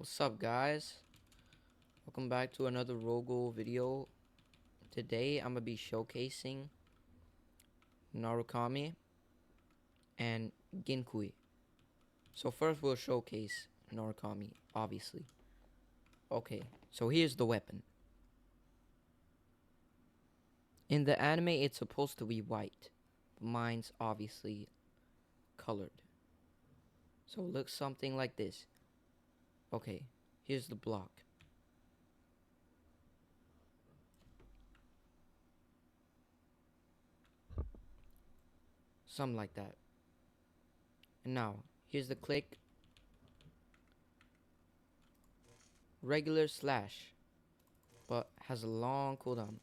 What's up, guys? Welcome back to another Ro-Ghoul video. Today I'm gonna be showcasing Narukami and Ginkui. So first we'll showcase Narukami, obviously. Okay, so here's the weapon. In the anime it's supposed to be white, but mine's obviously colored. So it looks something like this. Okay, here's the block. Something like that. And now, here's the click. Regular slash, but has a long cooldown.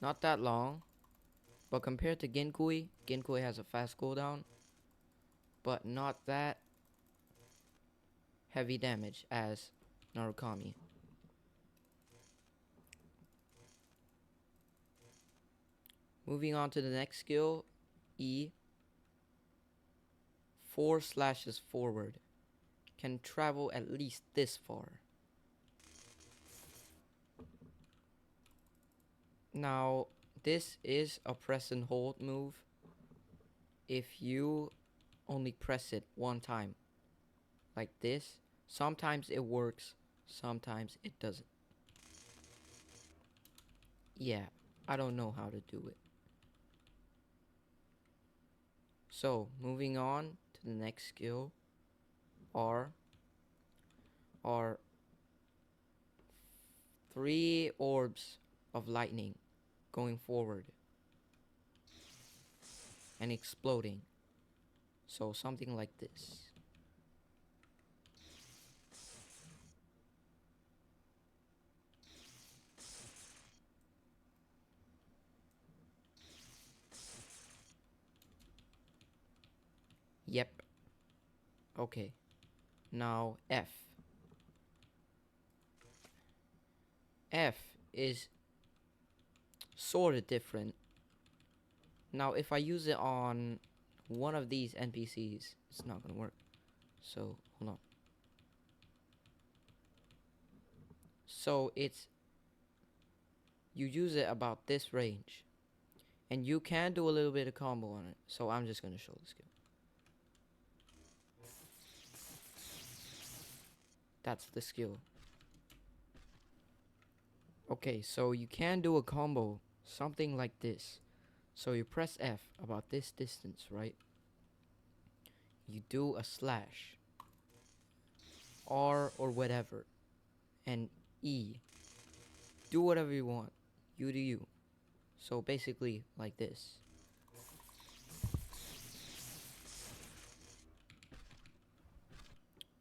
Not that long, but compared to Ginkui, Ginkui has a fast cooldown, but not that heavy damage as Narukami. Moving on to the next skill, E. 4 slashes forward. Can travel at least this far. Now, this is a press and hold move if you only press it one time. Like this. Sometimes it works, sometimes it doesn't. Yeah, I don't know how to do it. So, moving on to the next skill, R. Are 3 orbs of lightning going forward and exploding. So, something like this. Yep. Okay. Now F. F is sort of different. Now if I use it on one of these NPCs, it's not gonna work. So hold on. So it's you use it about this range, and you can do a little bit of combo on it. So I'm just gonna show the skill. That's the skill. Okay, so you can do a combo, something like this. So you press F about this distance, right? You do a slash, R or whatever, and E. Do whatever you want. You do you. So basically like this.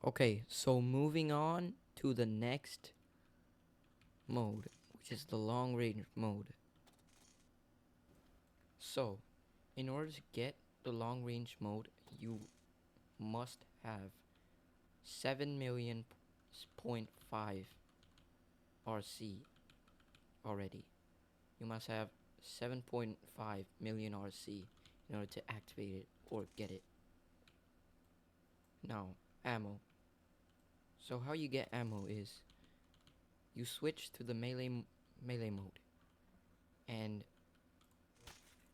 Okay, so moving on to the next mode, which is the long range mode. So, in order to get the long range mode, you must have 7,000,000.5 RC already. You must have 7.5 million RC in order to activate it or get it. Now, ammo. So how you get ammo is you switch to the melee mode and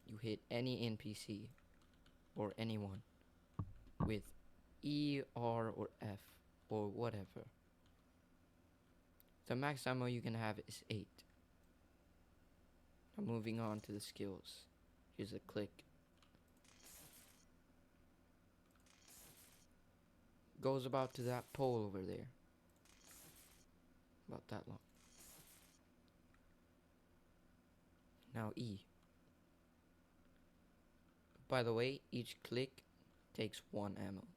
you hit any NPC or anyone with E, R, or F or whatever. The max ammo you can have is 8. Now moving on to the skills. Here's a click. Goes about to that pole over there. About that long. Now E. By the way, each click takes 1 ammo.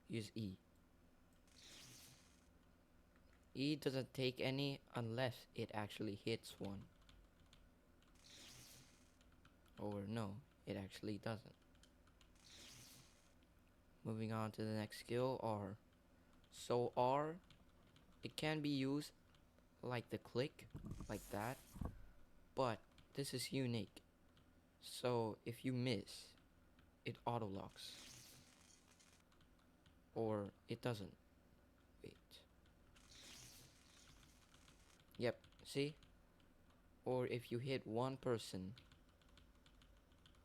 Use E. E doesn't take any unless it actually hits 1. Or no, it actually doesn't. Moving on to the next skill, R. So R, it can be used like the click, like that, but this is unique. So if you miss, it auto locks. Or it doesn't. Wait. Yep, see? Or if you hit one person,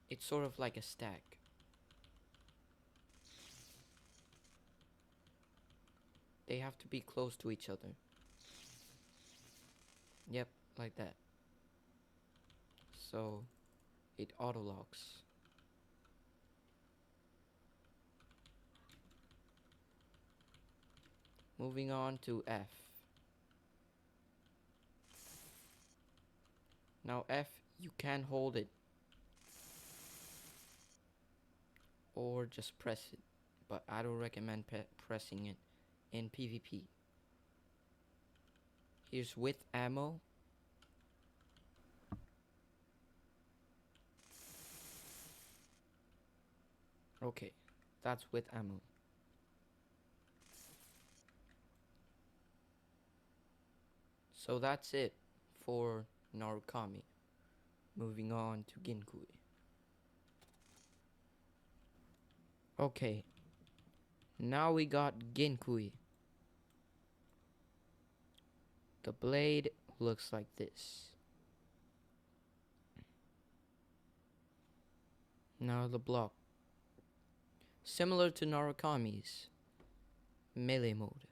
it's sort of like a stack. They have to be close to each other. Yep, like that. So it auto locks. Moving on to F. Now F, you can hold it or just press it, but I don't recommend pressing it in PvP. Here's with ammo. Okay, that's with ammo. So that's it for Narukami. Moving on to Ginkui. Okay, now we got Ginkui. The blade looks like this. Now the block. Similar to Narukami's melee mode.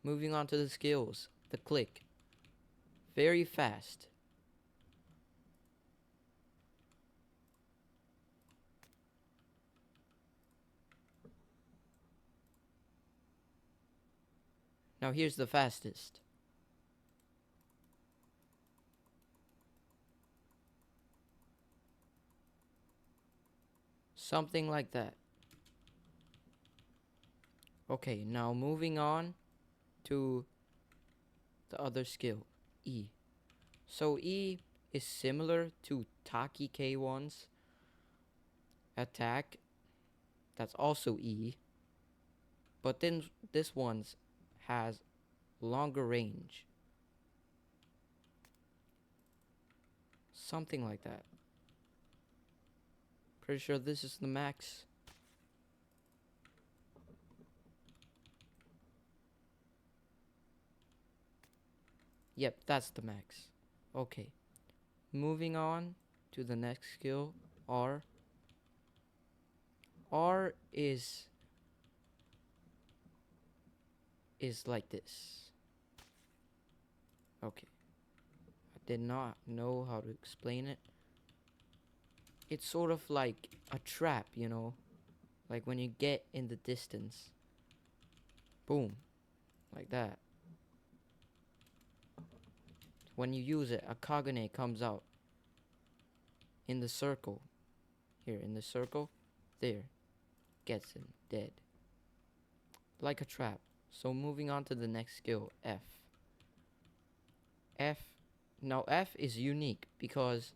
Moving on to the skills. The click. Very fast. Now here's the fastest. Something like that. Okay, now moving on to the other skill, E. So E is similar to Taki K1's attack. That's also E. But then this one's has longer range. Something like that. Pretty sure this is the max. Yep, that's the max. Okay. Moving on to the next skill, R. R is like this. Okay. I did not know how to explain it. It's sort of like a trap, you know? Like when you get in the distance. Boom. Like that. When you use it, a Kagane comes out. In the circle. Here, in the circle. There. Gets him. Dead. Like a trap. So moving on to the next skill, F. F. Now F is unique because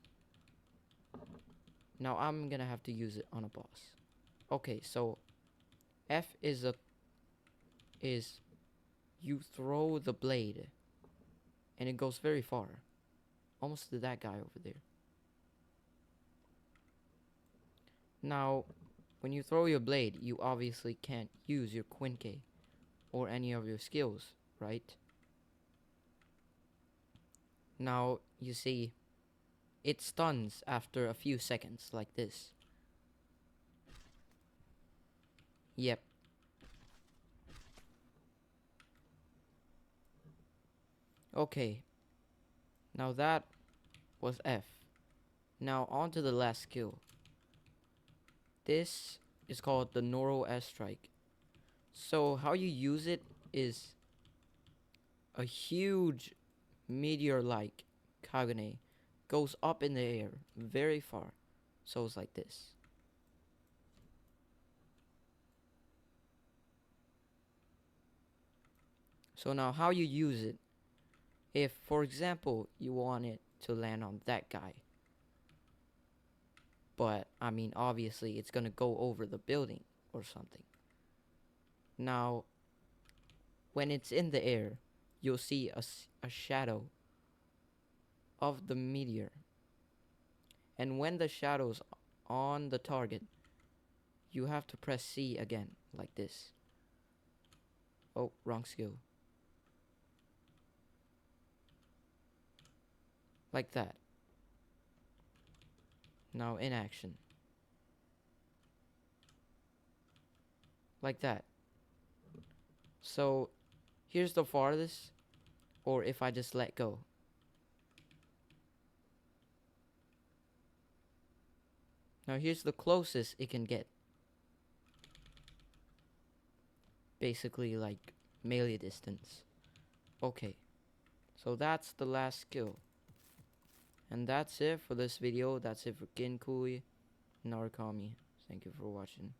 now I'm gonna have to use it on a boss. Okay, so F is you throw the blade and it goes very far. Almost to that guy over there. Now, when you throw your blade, you obviously can't use your quinque or any of your skills, right? Now, you see, it stuns after a few seconds, like this. Yep. Okay. Now that was F. Now on to the last skill. This is called the Noro S strike. So how you use it is a huge meteor-like Kagane goes up in the air very far. So it's like this. So now how you use it, if for example you want it to land on that guy, but I mean obviously it's gonna go over the building or something. Now when it's in the air, you'll see a shadow of the meteor And when the shadow's on the target, you have to press C again, like this. Oh, wrong skill. Like that. Now in action. Like that. So, here's the farthest, or if I just let go. Now here's the closest it can get. Basically like melee distance. Okay. So that's the last skill. And that's it for this video. That's it for Ginkui, Narukami. Thank you for watching.